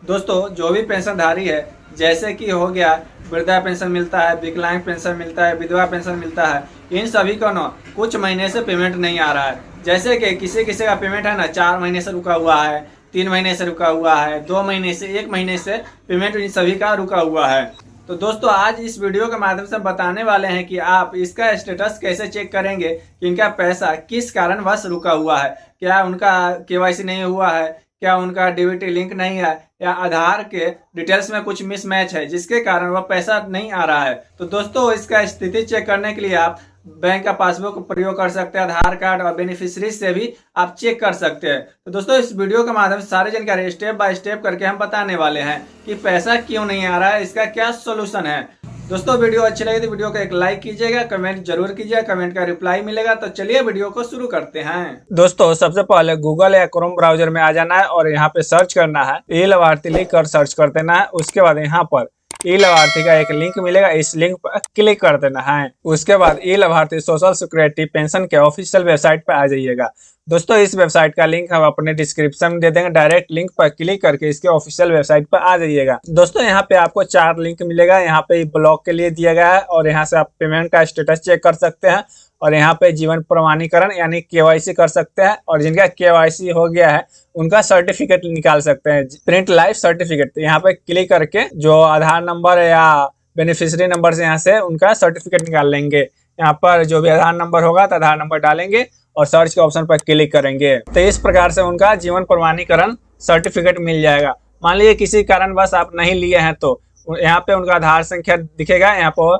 दोस्तों जो भी पेंशनधारी है, जैसे कि हो गया वृद्धा पेंशन मिलता है, विकलांग पेंशन मिलता है, विधवा पेंशन मिलता है, इन सभी को ना कुछ महीने से पेमेंट नहीं आ रहा है। जैसे कि किसी किसी का पेमेंट है ना 4 महीने से रुका हुआ है, 3 महीने से रुका हुआ है, 2 महीने से, 1 महीने से पेमेंट इन सभी का रुका हुआ है। तो दोस्तों आज इस वीडियो के माध्यम से हम बताने वाले हैं कि आप इसका स्टेटस कैसे चेक करेंगे कि इनका पैसा किस कारणवश रुका हुआ है। क्या उनका केवाईसी नहीं हुआ है, क्या उनका डीबीटी लिंक नहीं है, या आधार के डिटेल्स में कुछ मिसमैच है जिसके कारण वह पैसा नहीं आ रहा है। तो दोस्तों इसका स्थिति चेक करने के लिए आप बैंक का पासबुक प्रयोग कर सकते हैं, आधार कार्ड और बेनिफिशियरी से भी आप चेक कर सकते हैं। तो दोस्तों इस वीडियो के माध्यम से सारी जानकारी स्टेप बाय स्टेप करके हम बताने वाले हैं कि पैसा क्यों नहीं आ रहा है, इसका क्या सोल्यूशन है। दोस्तों वीडियो अच्छी लगी तो वीडियो को एक लाइक कीजिएगा, कमेंट जरूर कीजिएगा, कमेंट का रिप्लाई मिलेगा। तो चलिए वीडियो को शुरू करते हैं। दोस्तों सबसे पहले गूगल या क्रोम ब्राउजर में आ जाना है और यहाँ पे सर्च करना है, ई लाभार्थी लिख कर सर्च कर देना है। उसके बाद यहाँ पर ई लाभार्थी का एक लिंक मिलेगा, इस लिंक पर क्लिक कर देना है। उसके बाद ई लाभार्थी सोशल सिक्योरिटी पेंशन के ऑफिशियल वेबसाइट पर आ जाइएगा। दोस्तों इस वेबसाइट का लिंक हम अपने डिस्क्रिप्शन में दे देंगे, डायरेक्ट लिंक पर क्लिक करके इसके ऑफिशियल वेबसाइट पर आ जाइएगा। दोस्तों यहाँ पे आपको 4 लिंक मिलेगा, यहाँ पे ब्लॉक के लिए दिया गया है और यहाँ से आप पेमेंट का स्टेटस चेक कर सकते हैं और यहाँ पे जीवन प्रमाणीकरण यानी केवाईसी कर सकते हैं और जिनका केवाईसी हो गया है उनका सर्टिफिकेट निकाल सकते हैं, प्रिंट लाइफ सर्टिफिकेट। यहाँ पे क्लिक करके जो आधार नंबर या बेनिफिशियरी नंबर से यहाँ से उनका सर्टिफिकेट निकाल लेंगे। यहाँ पर जो भी आधार नंबर होगा तो आधार नंबर डालेंगे और सर्च के ऑप्शन पर क्लिक करेंगे तो इस प्रकार से उनका जीवन प्रमाणीकरण सर्टिफिकेट मिल जाएगा। मान लीजिए किसी कारणवश आप नहीं लिए हैं तो यहाँ पे उनका आधार संख्या दिखेगा, यहाँ पर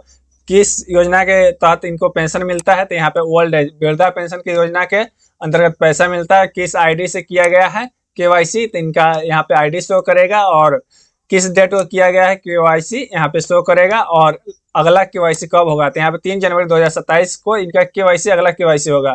किस योजना के तहत इनको पेंशन मिलता है तो यहाँ पे ओल्ड एज वृद्धा पेंशन की योजना के अंतर्गत पैसा मिलता है, किस आईडी से किया गया है केवाईसी तो इनका यहाँ पे आईडी शो करेगा और किस डेट को किया गया है केवाईसी यहाँ पे शो करेगा और अगला केवाईसी कब होगा तो यहाँ पे 3 जनवरी 2027 को इनका केवाईसी अगला केवाईसी होगा।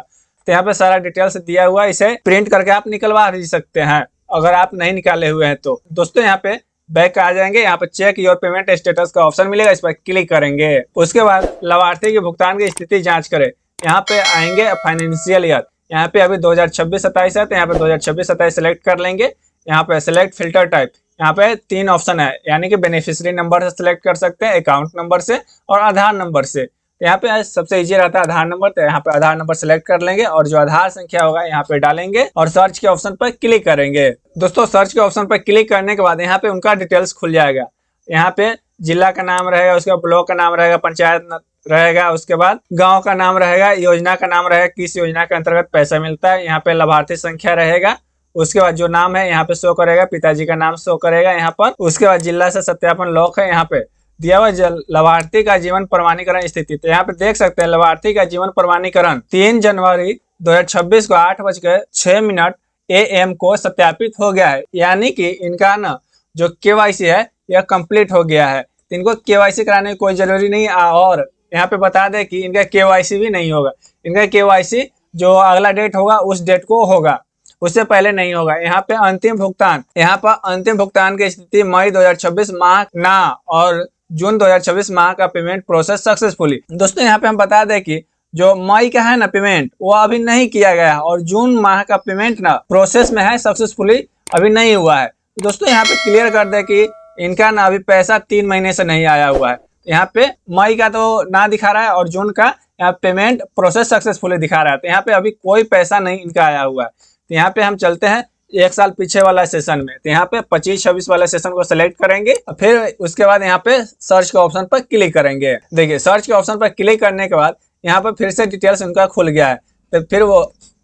तो यहाँ पे सारा डिटेल्स दिया हुआ है, इसे प्रिंट करके आप निकलवा भी सकते हैं अगर आप नहीं निकाले हुए हैं तो। दोस्तों यहाँ पे बैक आ जाएंगे, यहाँ पे चेक योर पेमेंट स्टेटस का ऑप्शन मिलेगा, इस पर क्लिक करेंगे। उसके बाद लाभार्थी के भुगतान की स्थिति जांच करें, यहाँ पे आएंगे फाइनेंशियल ईयर, यहाँ पे अभी 2026-27 है तो यहाँ पे 2026-27 सेलेक्ट कर लेंगे। यहाँ पे सेलेक्ट फिल्टर टाइप, यहाँ पे 3 ऑप्शन है यानी कि बेनिफिशियरी नंबर से सिलेक्ट कर सकते हैं, अकाउंट नंबर से और आधार नंबर से। यहाँ पे सबसे इजी रहता है आधार नंबर, तो यहाँ पे आधार नंबर सेलेक्ट कर लेंगे और जो आधार संख्या होगा यहाँ पे डालेंगे और सर्च के ऑप्शन पर क्लिक करेंगे। दोस्तों सर्च के ऑप्शन पर क्लिक करने के बाद यहाँ पे उनका डिटेल्स खुल जाएगा। यहाँ पे जिला का नाम रहेगा, उसके बाद ब्लॉक का नाम रहेगा, पंचायत रहेगा, उसके बाद गांव का नाम रहेगा, योजना का नाम रहेगा, किस योजना के अंतर्गत पैसा मिलता है, यहाँ पे लाभार्थी संख्या रहेगा। उसके बाद जो नाम है यहाँ पे शो करेगा, पिताजी का नाम शो करेगा यहाँ पर। उसके बाद जिला से सत्यापन लॉक है, यहाँ पे दिया हुआ लाभार्थी का जीवन प्रमाणीकरण स्थिति। तो यहाँ पे देख सकते हैं लाभार्थी का जीवन प्रमाणीकरण 3 जनवरी 2026 को 8:06 AM को सत्यापित हो गया है, यानी कि इनका ना जो केवाईसी है यह कंप्लीट हो गया है। तो इनको केवाईसी कराने की कोई जरूरी नहीं। और यहाँ पे बता दें कि इनका केवाईसी भी नहीं होगा, इनका केवाईसी जो अगला डेट होगा उस डेट को होगा, उससे पहले नहीं होगा। यहाँ पे अंतिम भुगतान, यहाँ पर अंतिम भुगतान की स्थिति मई 2026 माह ना और जून 2026 माह का पेमेंट प्रोसेस सक्सेसफुली। दोस्तों यहाँ पे हम बता दें कि जो मई का है ना पेमेंट वो अभी नहीं किया गया है और जून माह का पेमेंट ना प्रोसेस में है, सक्सेसफुली अभी नहीं हुआ है। दोस्तों यहाँ पे क्लियर कर दे कि इनका ना अभी पैसा 3 महीने से नहीं आया हुआ है। यहाँ पे मई का तो ना दिखा रहा है और जून का यहाँ पेमेंट प्रोसेस सक्सेसफुली दिखा रहा है, तो यहाँ पे अभी कोई पैसा नहीं इनका आया हुआ है। तो यहाँ पे हम चलते हैं 1 साल पीछे वाला सेशन में, तो यहाँ पे 25-26 वाले सेशन को सिलेक्ट करेंगे, फिर उसके बाद यहाँ पे सर्च के ऑप्शन पर क्लिक करेंगे। देखिए सर्च के ऑप्शन पर क्लिक करने के बाद यहाँ पर फिर से डिटेल्स उनका खुल गया है। तो फिर वो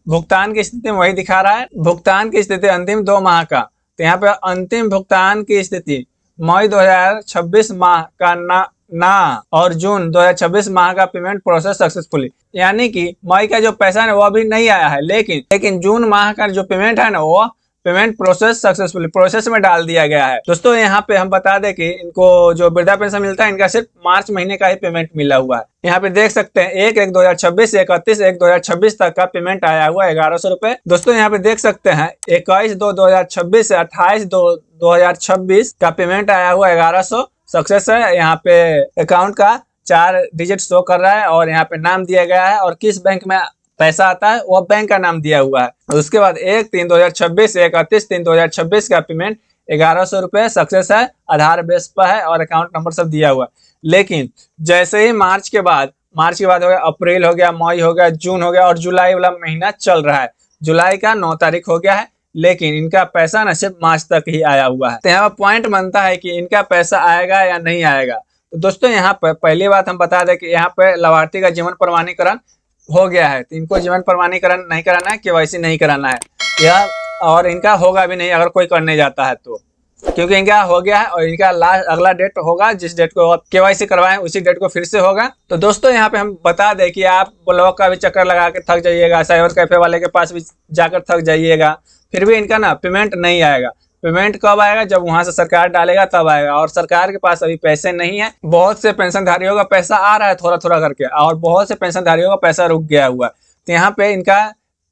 भुगतान की स्थिति वही दिखा रहा है, भुगतान की स्थिति अंतिम 2 माह का। तो यहाँ पे अंतिम भुगतान की स्थिति मई 2026 माह का ना और जून 2026 माह का पेमेंट प्रोसेस सक्सेसफुली, यानी कि मई का जो पैसा है वो अभी नहीं आया है, लेकिन जून माह का जो पेमेंट है ना वो पेमेंट प्रोसेस सक्सेसफुली प्रोसेस में डाल दिया गया है। दोस्तों यहाँ पे हम बता दें कि इनको जो वृद्धा पेंशन मिलता है इनका सिर्फ मार्च महीने का ही पेमेंट मिला हुआ है। यहाँ पे देख सकते हैं 1/1/2026 से 31/1/2026 तक का पेमेंट आया हुआ है 1100 रुपए। दोस्तों यहाँ पे देख सकते हैं 21/2/2026 से 28/2/2026 का पेमेंट आया हुआ है 1100 सक्सेस है। यहाँ पे अकाउंट का 4 डिजिट शो कर रहा है और यहाँ पे नाम दिया गया है और किस बैंक में पैसा आता है वह बैंक का नाम दिया हुआ है। उसके बाद 1/3/2026 से 31/3/2026 का पेमेंट 1100 रुपये सक्सेस है, आधार बेस पर है और अकाउंट नंबर सब दिया हुआ है। लेकिन जैसे ही मार्च के बाद हो गया, अप्रैल हो गया, मई हो गया, जून हो गया और जुलाई वाला महीना चल रहा है। जुलाई का 9 तारीख हो गया है, लेकिन इनका पैसा ना सिर्फ मार्च तक ही आया हुआ है। तो यहाँ पर पॉइंट बनता है कि इनका पैसा आएगा या नहीं आएगा। तो दोस्तों यहाँ पर पहली बात हम बता दें कि यहाँ पे लाभार्थी का जीवन प्रमाणीकरण हो गया है, तो इनको जीवन प्रमाणीकरण नहीं कराना है, केवाईसी नहीं कराना है यह, और इनका होगा भी नहीं अगर कोई करने जाता है तो, क्योंकि इनका हो गया है और इनका लास्ट अगला डेट होगा जिस डेट को आप केवाईसी करवाएं उसी डेट को फिर से होगा। तो दोस्तों यहाँ पे हम बता दें कि आप ब्लॉक का भी चक्कर लगा के थक जाइएगा, साइबर कैफे वाले के पास भी जाकर थक जाइएगा, फिर भी इनका ना पेमेंट नहीं आएगा। पेमेंट कब आएगा? जब वहां से सरकार डालेगा तब आएगा, और सरकार के पास अभी पैसे नहीं है। बहुत से पेंशनधारियों का पैसा आ रहा है थोड़ा थोड़ा करके, और बहुत से पेंशनधारियों का पैसा रुक गया हुआ है। तो यहाँ पे इनका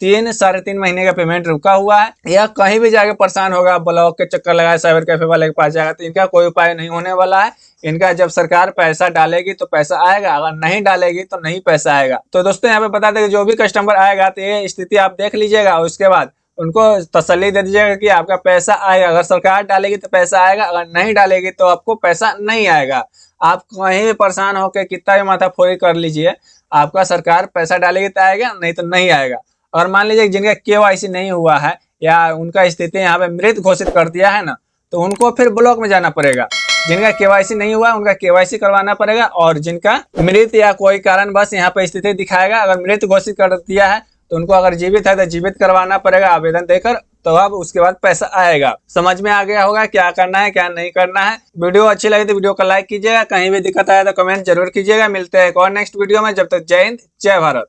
3-3.5 महीने का पेमेंट रुका हुआ है। या कहीं भी जाके परेशान होगा, ब्लॉक के चक्कर लगाए, साइबर कैफे वाले के पास जाएगा, तो इनका कोई उपाय नहीं होने वाला है। इनका जब सरकार पैसा डालेगी तो पैसा आएगा, अगर नहीं डालेगी तो नहीं पैसा आएगा। तो दोस्तों यहाँ पे बता दें कि जो भी कस्टमर आएगा तो ये स्थिति आप देख लीजिएगा, उसके बाद उनको तसल्ली दे दीजिएगा कि आपका पैसा आएगा। अगर सरकार डालेगी तो पैसा आएगा, अगर नहीं डालेगी तो आपको पैसा नहीं आएगा। आप कहीं भी परेशान होकर कितना भी माथाफोड़ी कर लीजिए, आपका सरकार पैसा डालेगी तो आएगा, नहीं तो नहीं आएगा। और मान लीजिए जिनका केवाईसी नहीं हुआ है या उनका स्थिति यहाँ पे मृत घोषित कर दिया है ना, तो उनको फिर ब्लॉक में जाना पड़ेगा। जिनका केवाईसी नहीं हुआ उनका केवाईसी करवाना पड़ेगा, और जिनका मृत या कोई कारण बस यहाँ पे स्थिति दिखाएगा, अगर मृत घोषित कर दिया है तो उनको अगर जीवित है तो जीवित करवाना पड़ेगा आवेदन देकर, तो अब उसके बाद पैसा आएगा। समझ में आ गया होगा क्या करना है क्या नहीं करना है। वीडियो अच्छी लगी तो वीडियो को लाइक कीजिएगा, कहीं भी दिक्कत आए तो कमेंट जरूर कीजिएगा। मिलते हैं एक और नेक्स्ट वीडियो में, जब तक जय हिंद जय भारत।